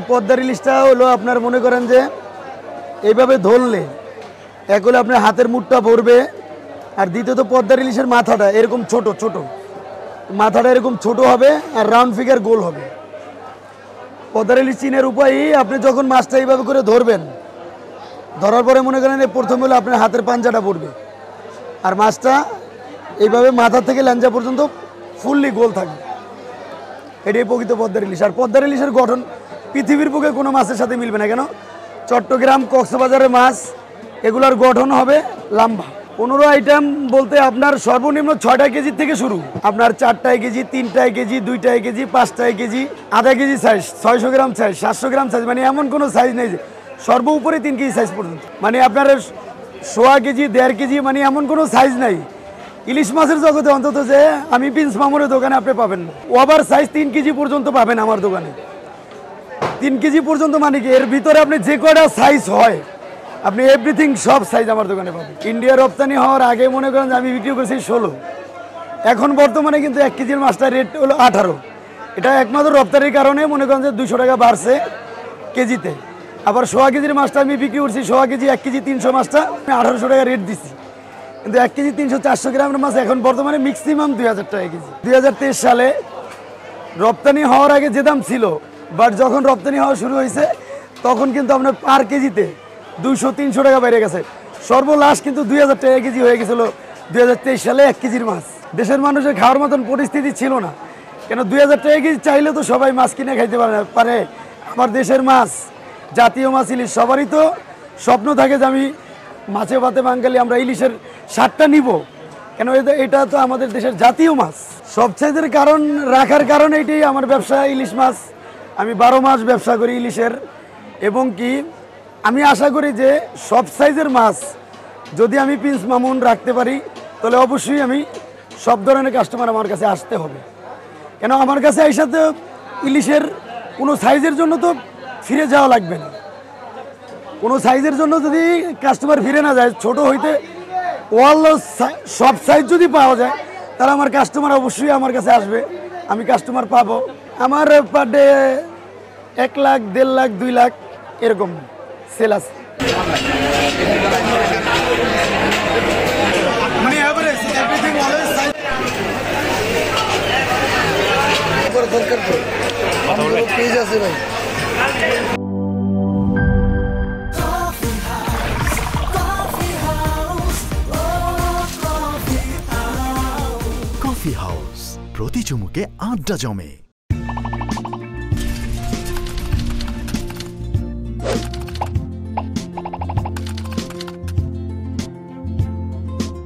পদ্মার ইলিশটা হলো আপনার মনে করেন যে এইভাবে ধরলে এক হলে আপনার হাতের মুঠটা ভরবে, আর দ্বিতীয়ত পদ্মার ইলিশের মাথাটা এরকম ছোট ছোট, মাথাটা এরকম ছোট হবে আর রাউন্ড ফিগার গোল হবে। পদ্মার ইলিশ চিনের উপায়ই আপনি যখন মাছটা এইভাবে করে ধরবেন, ধরার পরে মনে করেন প্রথমে হলো আপনার হাতের পাঞ্জাটা পড়বে, আর মাছটা এইভাবে মাথা থেকে ল্যাঞ্জা পর্যন্ত ফুললি গোল থাকবে। এটাই প্রকৃত পদ্মার ইলিশ। আর পদ্মার ইলিশের গঠন পৃথিবীর বুকে কোনো মাছের সাথে মিলবে না। কেন? চট্টগ্রাম, কক্সবাজারের মাছ এগুলার গঠন হবে লম্বা। 15 আইটেম বলতে আপনার সর্বনিম্ন 6টা কেজি থেকে শুরু, আপনার 4টায় কেজি, 3টায় কেজি, 2টায় কেজি, 5টায় কেজি, আধা কেজি সাইজ, 600 গ্রাম সাইজ, 700 গ্রাম সাইজ, মানে এমন কোনো সাইজ নেই যে সর্ব উপরে 3 কেজি সাইজ পর্যন্ত, মানে আপনার 1.5 কেজি, 1.5 কেজি, মানে এমন কোনো সাইজ নাই ইলিশ মাছের জগতে অন্তত যে আমি প্রিন্স মামুনের দোকানে আপনি পাবেন না। ওভার সাইজ 3 কেজি পর্যন্ত পাবেন আমার দোকানে। 3 কেজি পর্যন্ত মানে কি এর ভিতরে আপনি যে কয়টা সাইজ হয় আপনি এভরিথিং সব সাইজ আমার দোকানে পাবেন। ইন্ডিয়া রপ্তানি হওয়ার আগে মনে করেন যে আমি বিক্রি করছি 16, এখন বর্তমানে কিন্তু 1 কেজির মাছটার রেট হলো 18। এটা একমাত্র রপ্তানির কারণে মনে করেন যে 200 টাকা বাড়ছে কেজিতে। আবার 1.5 কেজির মাছটা আমি বিক্রি করছি 1.5 কেজি, 1 কেজি 300 মাছটা আমি 1800 টাকা রেট দিচ্ছি, কিন্তু 1 কেজি 300-400 গ্রামের মাছ এখন বর্তমানে ম্যাক্সিমাম 2000 টাকা কেজি। 2023 সালে রপ্তানি হওয়ার আগে যে দাম ছিল, বাট যখন রপ্তানি হওয়া শুরু হয়েছে তখন কিন্তু আপনার পার কেজিতে 200-300 টাকা বেড়ে গেছে। সর্বলাস্ট কিন্তু 2000 টাকা কেজি হয়ে গেছিলো 2023 সালে 1 কেজির মাছ। দেশের মানুষের খাওয়ার মতন পরিস্থিতি ছিল না, কেন 2000 টাকা কেজি চাইলে তো সবাই মাছ কিনে খাইতে পারে। আমার দেশের মাছ, জাতীয় মাছ ইলিশ, সবারই তো স্বপ্ন থাকে যে আমি মাছে ভাতে বাঙালি আমরা ইলিশের স্বাদটা নিব, কেন এটা তো আমাদের দেশের জাতীয় মাছ। সব সাইজের কারণ রাখার কারণ এইটাই আমার ব্যবসা, ইলিশ মাছ। আমি 12 মাস ব্যবসা করি ইলিশের, এবং কি আমি আশা করি যে সব সাইজের মাছ যদি আমি প্রিন্স মামুন রাখতে পারি তাহলে অবশ্যই আমি সব ধরনের কাস্টমার আমার কাছে আসতে হবে। কেন আমার কাছে এই সাথে ইলিশের কোনো সাইজের জন্য তো ফিরে যাওয়া লাগবে না। কোনো সাইজের জন্য যদি কাস্টমার ফিরে না যায়, ছোট হইতে ওয়াল সব সাইজ যদি পাওয়া যায় তাহলে আমার কাস্টমার অবশ্যই আমার কাছে আসবে, আমি কাস্টমার পাবো। আমার পার ডে 1 লাখ, 1.5 লাখ, 2 লাখ এরকম সেল আছে। কফি হাউস, প্রতি চুমুকে আড্ডা জমে।